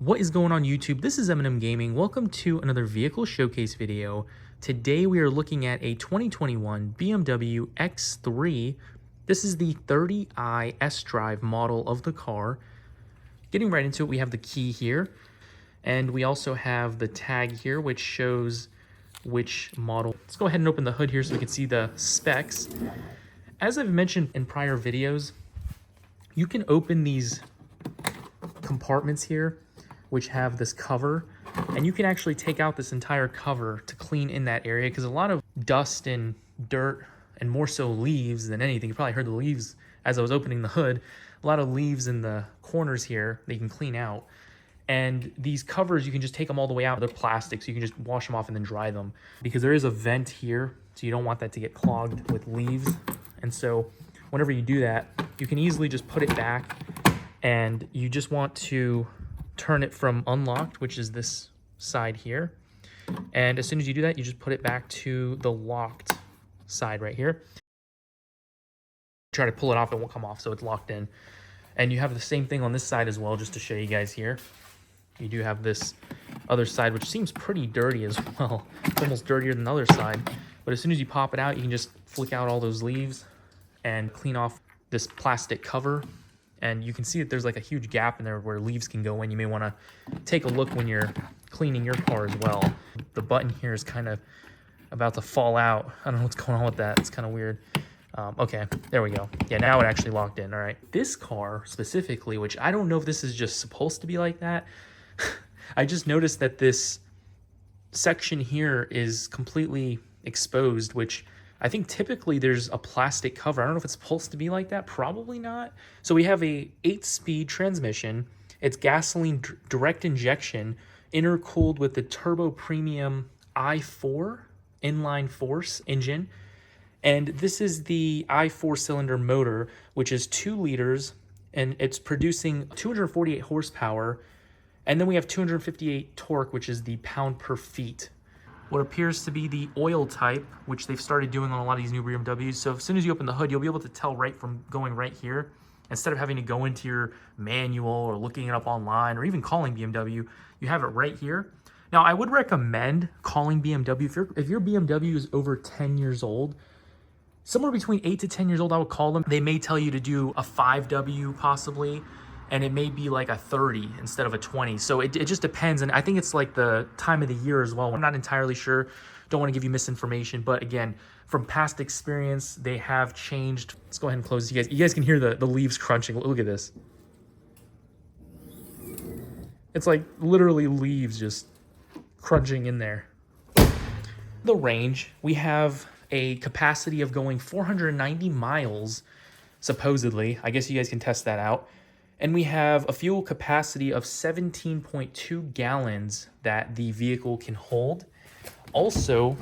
What is going on YouTube? This is M&M Gaming. Welcome to another vehicle showcase video. Today we are looking at a 2021 BMW X3. This is the 30i sDrive model of the car. Getting right into it, we have the key here. And we also have the tag here, which shows which model. Let's go ahead and open the hood here so we can see the specs. As I've mentioned in prior videos, you can open these compartments here, which have this cover, and you can actually take out this entire cover to clean in that area, because a lot of dust and dirt, and more so leaves than anything, you probably heard the leaves as I was opening the hood, a lot of leaves in the corners here that you can clean out. And these covers, you can just take them all the way out. They're plastic, so you can just wash them off and then dry them, because there is a vent here, so you don't want that to get clogged with leaves. And so whenever you do that, you can easily just put it back, and you just want to turn it from unlocked, which is this side here. And as soon as you do that, you just put it back to the locked side right here. Try to pull it off, it won't come off, so it's locked in. And you have the same thing on this side as well, just to show you guys here. You do have this other side, which seems pretty dirty as well. It's almost dirtier than the other side. But as soon as you pop it out, you can just flick out all those leaves and clean off this plastic cover. And you can see that there's like a huge gap in there where leaves can go in. You may want to take a look when you're cleaning your car as well. The button here is kind of about to fall out. I don't know what's going on with that. It's kind of weird. Okay, there we go. Yeah, now it actually locked in. All right. This car specifically, which I don't know if this is just supposed to be like that. I just noticed that this section here is completely exposed, which I think typically there's a plastic cover. I don't know if it's supposed to be like that. Probably not. So we have a 8-speed transmission. It's gasoline direct injection, intercooled with the turbo premium i4 inline force engine. And this is the i4 cylinder motor, which is 2 liters, and it's producing 248 horsepower. And then we have 258 torque, which is the pound per feet. What appears to be the oil type, which they've started doing on a lot of these new BMWs. So as soon as you open the hood, you'll be able to tell right from going right here. Instead of having to go into your manual or looking it up online or even calling BMW, you have it right here. Now, I would recommend calling BMW. If your BMW is over 10 years old, somewhere between 8 to 10 years old, I would call them. They may tell you to do a 5W possibly, and it may be like a 30 instead of a 20. So it just depends. And I think it's like the time of the year as well. I'm not entirely sure. Don't want to give you misinformation. But again, from past experience, they have changed. Let's go ahead and close this. You guys can hear the leaves crunching. Look at this. It's like literally leaves just crunching in there. The range, we have a capacity of going 490 miles, supposedly. I guess you guys can test that out. And we have a fuel capacity of 17.2 gallons that the vehicle can hold. Also,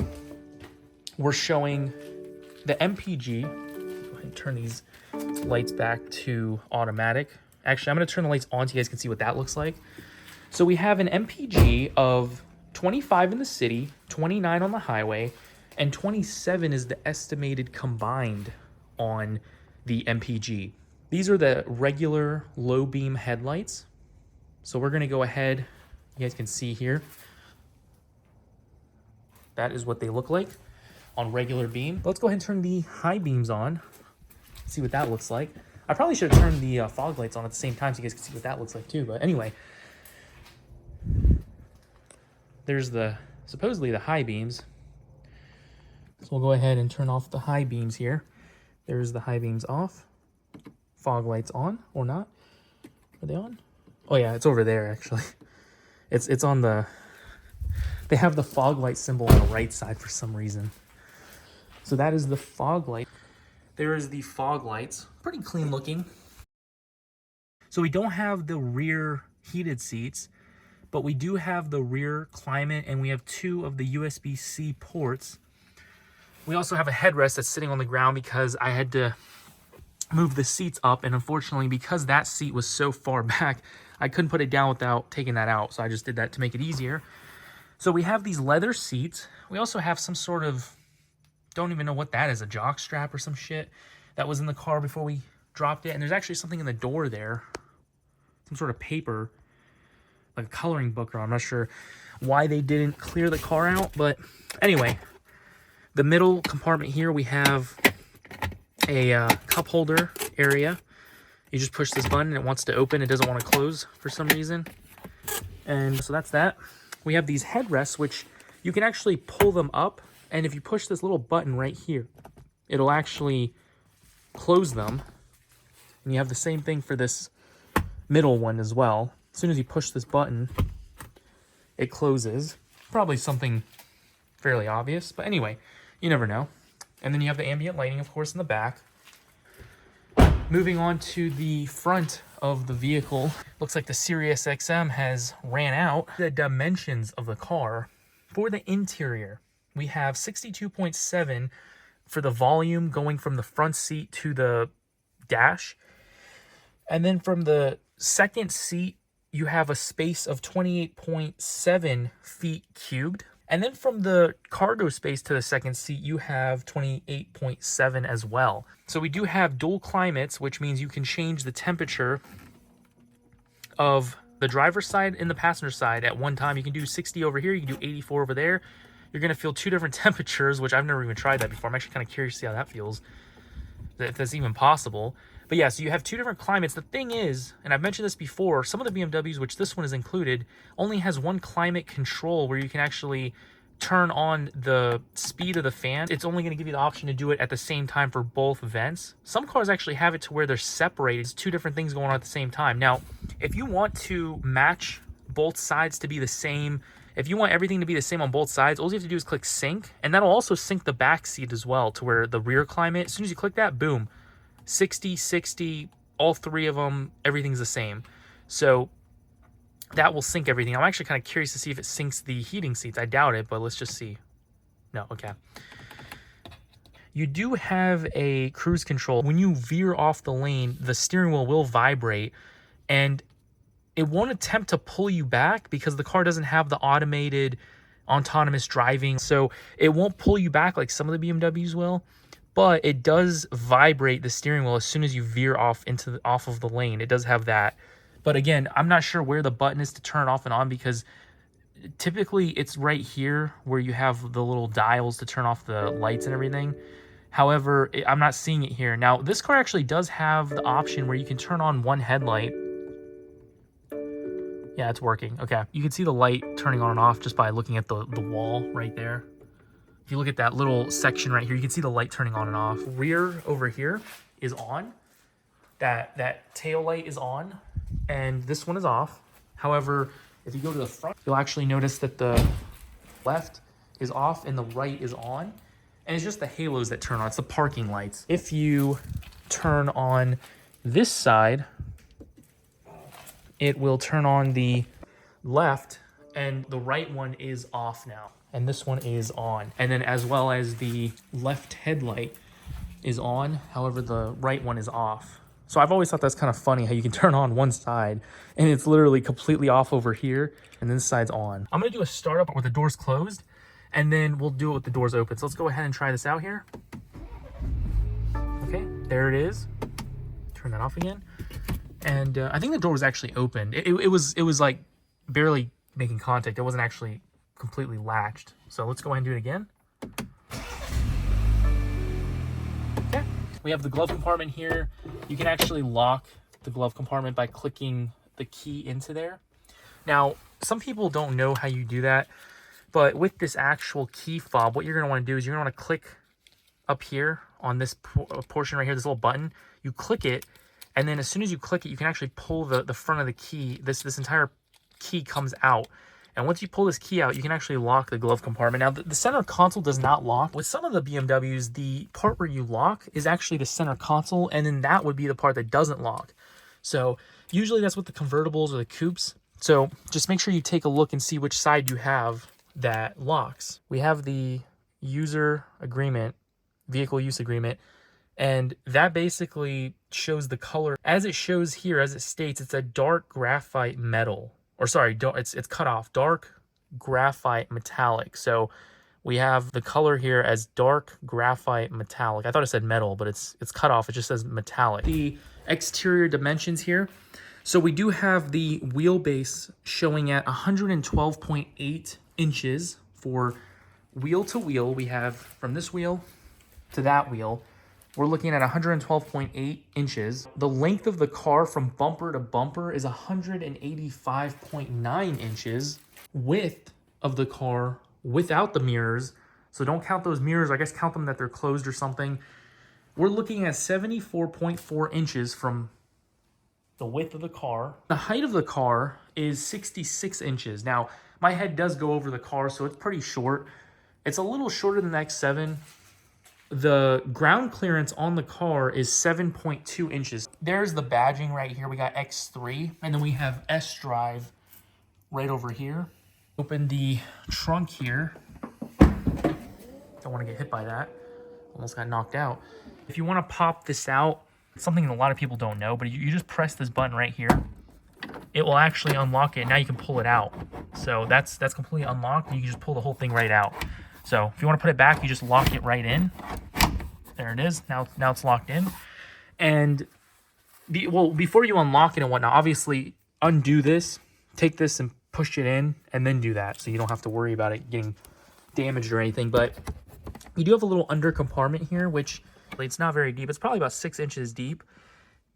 we're showing the MPG. Go ahead and turn these lights back to automatic. Actually, I'm going to turn the lights on so you guys can see what that looks like. So we have an MPG of 25 in the city, 29 on the highway, and 27 is the estimated combined on the MPG. These are the regular low beam headlights. So we're going to go ahead. You guys can see here. That is what they look like on regular beam. Let's go ahead and turn the high beams on. See what that looks like. I probably should have turned the fog lights on at the same time so you guys can see what that looks like too. But anyway, there's supposedly the high beams. So we'll go ahead and turn off the high beams here. There's the high beams off. Fog lights on or not? Are they on? Oh yeah, it's over there actually. It's on the. They have the fog light symbol on the right side for some reason. So that is the fog light. There is the fog lights. Pretty clean looking. So we don't have the rear heated seats, but we do have the rear climate, and we have 2 of the USB-C ports. We also have a headrest that's sitting on the ground because I had to move the seats up, and unfortunately, because that seat was so far back, I couldn't put it down without taking that out, so I just did that to make it easier. So we have these leather seats. We also have some sort of, don't even know what that is, a jock strap or some shit that was in the car before we dropped it. And there's actually something in the door there, some sort of paper a coloring book, or I'm not sure why they didn't clear the car out. But anyway, the middle compartment here, we have a cup holder area. You just push this button, it wants to open, it doesn't want to close for some reason. And so that's that. We have these headrests, which you can actually pull them up, and if you push this little button right here, it'll actually close them. And you have the same thing for this middle one as well. As soon as you push this button, it closes. Probably something fairly obvious, but anyway, you never know. And then you have the ambient lighting, of course, in the back. Moving on to the front of the vehicle, looks like the Sirius XM has ran out. The dimensions of the car for the interior, we have 62.7 for the volume going from the front seat to the dash. And then from the second seat, you have a space of 28.7 feet cubed. And then from the cargo space to the second seat, you have 28.7 as well. So we do have dual climates, which means you can change the temperature of the driver's side and the passenger side at one time. You can do 60 over here, you can do 84 over there. You're gonna feel two different temperatures, which I've never even tried that before. I'm actually kind of curious to see how that feels, if that's even possible. But yeah, so you have two different climates. The thing is, and I've mentioned this before, some of the BMWs, which this one is included, only has one climate control where you can actually turn on the speed of the fan. It's only going to give you the option to do it at the same time for both vents. Some cars actually have it to where they're separated. It's two different things going on at the same time. Now, if you want to match both sides to be the same, if you want everything to be the same on both sides, all you have to do is click sync, and that'll also sync the back seat as well to where the rear climate, as soon as you click that, boom, 60, 60, all three of them, everything's the same. So that will sync everything. I'm actually kind of curious to see if it syncs the heating seats. I doubt it, but let's just see. No, okay. You do have a cruise control. When you veer off the lane, the steering wheel will vibrate, and it won't attempt to pull you back because the car doesn't have the automated autonomous driving. So it won't pull you back like some of the BMWs will. But it does vibrate the steering wheel as soon as you veer off of the lane. It does have that. But again, I'm not sure where the button is to turn off and on, because typically it's right here where you have the little dials to turn off the lights and everything. However, I'm not seeing it here. Now, this car actually does have the option where you can turn on one headlight. Yeah, it's working. Okay, you can see the light turning on and off just by looking at the wall right there. If you look at that little section right here, you can see the light turning on and off. Rear over here is on. That tail light is on, and this one is off. However, if you go to the front, you'll actually notice that the left is off and the right is on. And it's just the halos that turn on. It's the parking lights. If you turn on this side, it will turn on the left, and the right one is off now. And this one is on. And then as well as the left headlight is on, however, the right one is off. So I've always thought that's kind of funny how you can turn on one side and it's literally completely off over here, and this side's on. I'm gonna do a startup with the doors closed, and then we'll do it with the doors open. So let's go ahead and try this out here. Okay, there it is. Turn that off again. And I think the door was actually opened. It was like barely making contact. It wasn't actually completely latched. So let's go ahead and do it again. Okay, we have the glove compartment here. You can actually lock the glove compartment by clicking the key into there. Now, some people don't know how you do that, but with this actual key fob, what you're going to want to do is you're going to want to click up here on this portion right here, this little button. You click it, and then as soon as you click it, you can actually pull the front of the key. This entire key comes out. And once you pull this key out, you can actually lock the glove compartment. Now, the center console does not lock. With some of the BMWs, the part where you lock is actually the center console, and then that would be the part that doesn't lock. So usually that's with the convertibles or the coupes. So just make sure you take a look and see which side you have that locks. We have the user agreement, vehicle use agreement, and that basically shows the color. As it shows here, as it states, it's a dark graphite metal. Or sorry, it's cut off, dark graphite metallic. So we have the color here as dark graphite metallic. I thought it said metal, but it's cut off. It just says metallic. The exterior dimensions here. So we do have the wheelbase showing at 112.8 inches for wheel to wheel. We have from this wheel to that wheel, we're looking at 112.8 inches. The length of the car from bumper to bumper is 185.9 inches. Width of the car without the mirrors, so don't count those mirrors, I guess count them that they're closed or something. We're looking at 74.4 inches from the width of the car. The height of the car is 66 inches. Now, my head does go over the car, so it's pretty short. It's a little shorter than the X7. The ground clearance on the car is 7.2 inches. There's the badging right here. We got X3, and then we have sDrive right over here. Open the trunk here. Don't want to get hit by that. Almost got knocked out. If you want to pop this out, it's something a lot of people don't know, but you just press this button right here. It will actually unlock it. Now you can pull it out. So that's completely unlocked. You can just pull the whole thing right out. So if you want to put it back, you just lock it right in. There it is. Now it's locked in. And before you unlock it and whatnot, obviously undo this, take this and push it in, and then do that. So you don't have to worry about it getting damaged or anything. But you do have a little under compartment here, which it's not very deep. It's probably about 6 inches deep.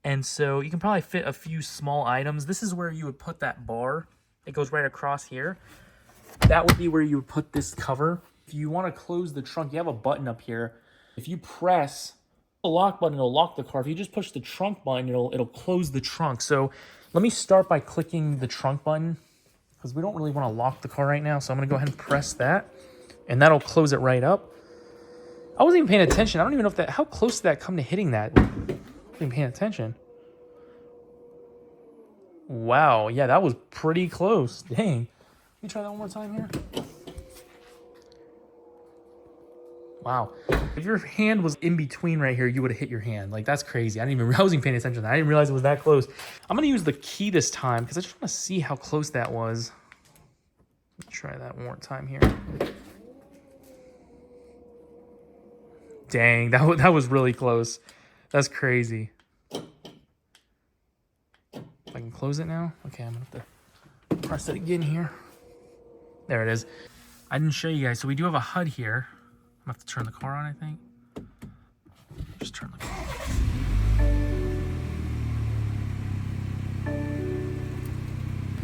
And so you can probably fit a few small items. This is where you would put that bar. It goes right across here. That would be where you would put this cover. If you want to close the trunk, you have a button up here. If you press the lock button, it'll lock the car. If you just push the trunk button, it'll close the trunk. So let me start by clicking the trunk button because we don't really want to lock the car right now. So I'm going to go ahead and press that, and that'll close it right up. I wasn't even paying attention. I don't even know how close did that come to hitting that? I wasn't even paying attention. Wow, yeah, that was pretty close. Dang. Let me try that one more time here. Wow. If your hand was in between right here, you would have hit your hand. Like, that's crazy. I wasn't even paying attention to that. I didn't realize it was that close. I'm going to use the key this time because I just want to see how close that was. Let's try that one more time here. Dang, that was really close. That's crazy. If I can close it now. Okay, I'm going to have to press it again here. There it is. I didn't show you guys. So we do have a HUD here. I'm going to have to turn the car on, I think. Just turn the car on.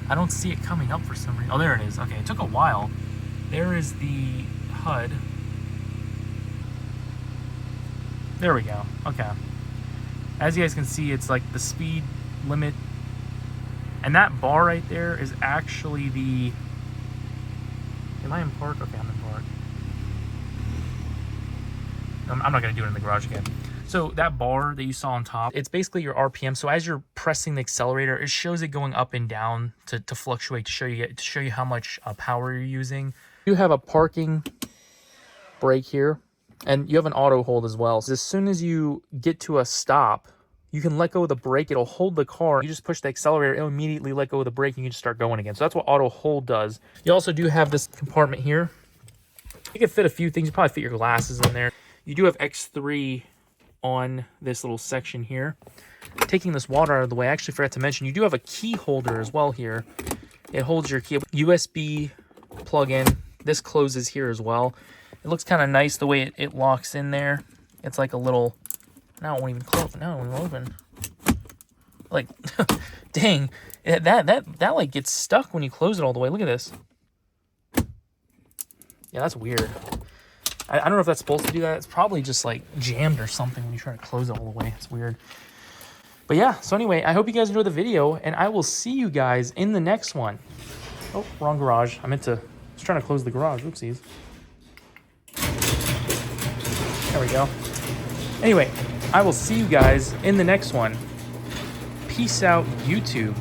I don't see it coming up for some reason. Oh, there it is. Okay, it took a while. There is the HUD. There we go. Okay. As you guys can see, it's like the speed limit. And that bar right there is actually the... Am I in park? Okay, I'm in park. I'm not going to do it in the garage again. So that bar that you saw on top, it's basically your RPM. So as you're pressing the accelerator, it shows it going up and down to fluctuate, to show you how much power you're using. You have a parking brake here, and you have an auto hold as well. So as soon as you get to a stop, you can let go of the brake. It'll hold the car. You just push the accelerator, it'll immediately let go of the brake, and you can just start going again. So that's what auto hold does. You also do have this compartment here. You can fit a few things. You probably fit your glasses in there. You do have X3 on this little section here. Taking this water out of the way, I actually forgot to mention, you do have a key holder as well here. It holds your key. USB plug-in. This closes here as well. It looks kind of nice the way it locks in there. It's like a little... Now it won't even close. Now it won't even open. Like, dang. That like gets stuck when you close it all the way. Look at this. Yeah, that's weird. I don't know if that's supposed to do that. It's probably just like jammed or something when you try to close it all the way. It's weird. But yeah, so anyway, I hope you guys enjoyed the video, and I will see you guys in the next one. Oh, wrong garage. I was trying to close the garage. Oopsies. There we go. Anyway, I will see you guys in the next one. Peace out, YouTube.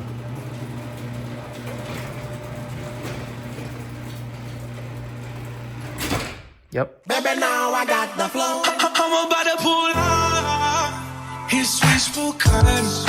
Yep. Baby, now I got the flow. I'm about to pull up. His wishful cuts.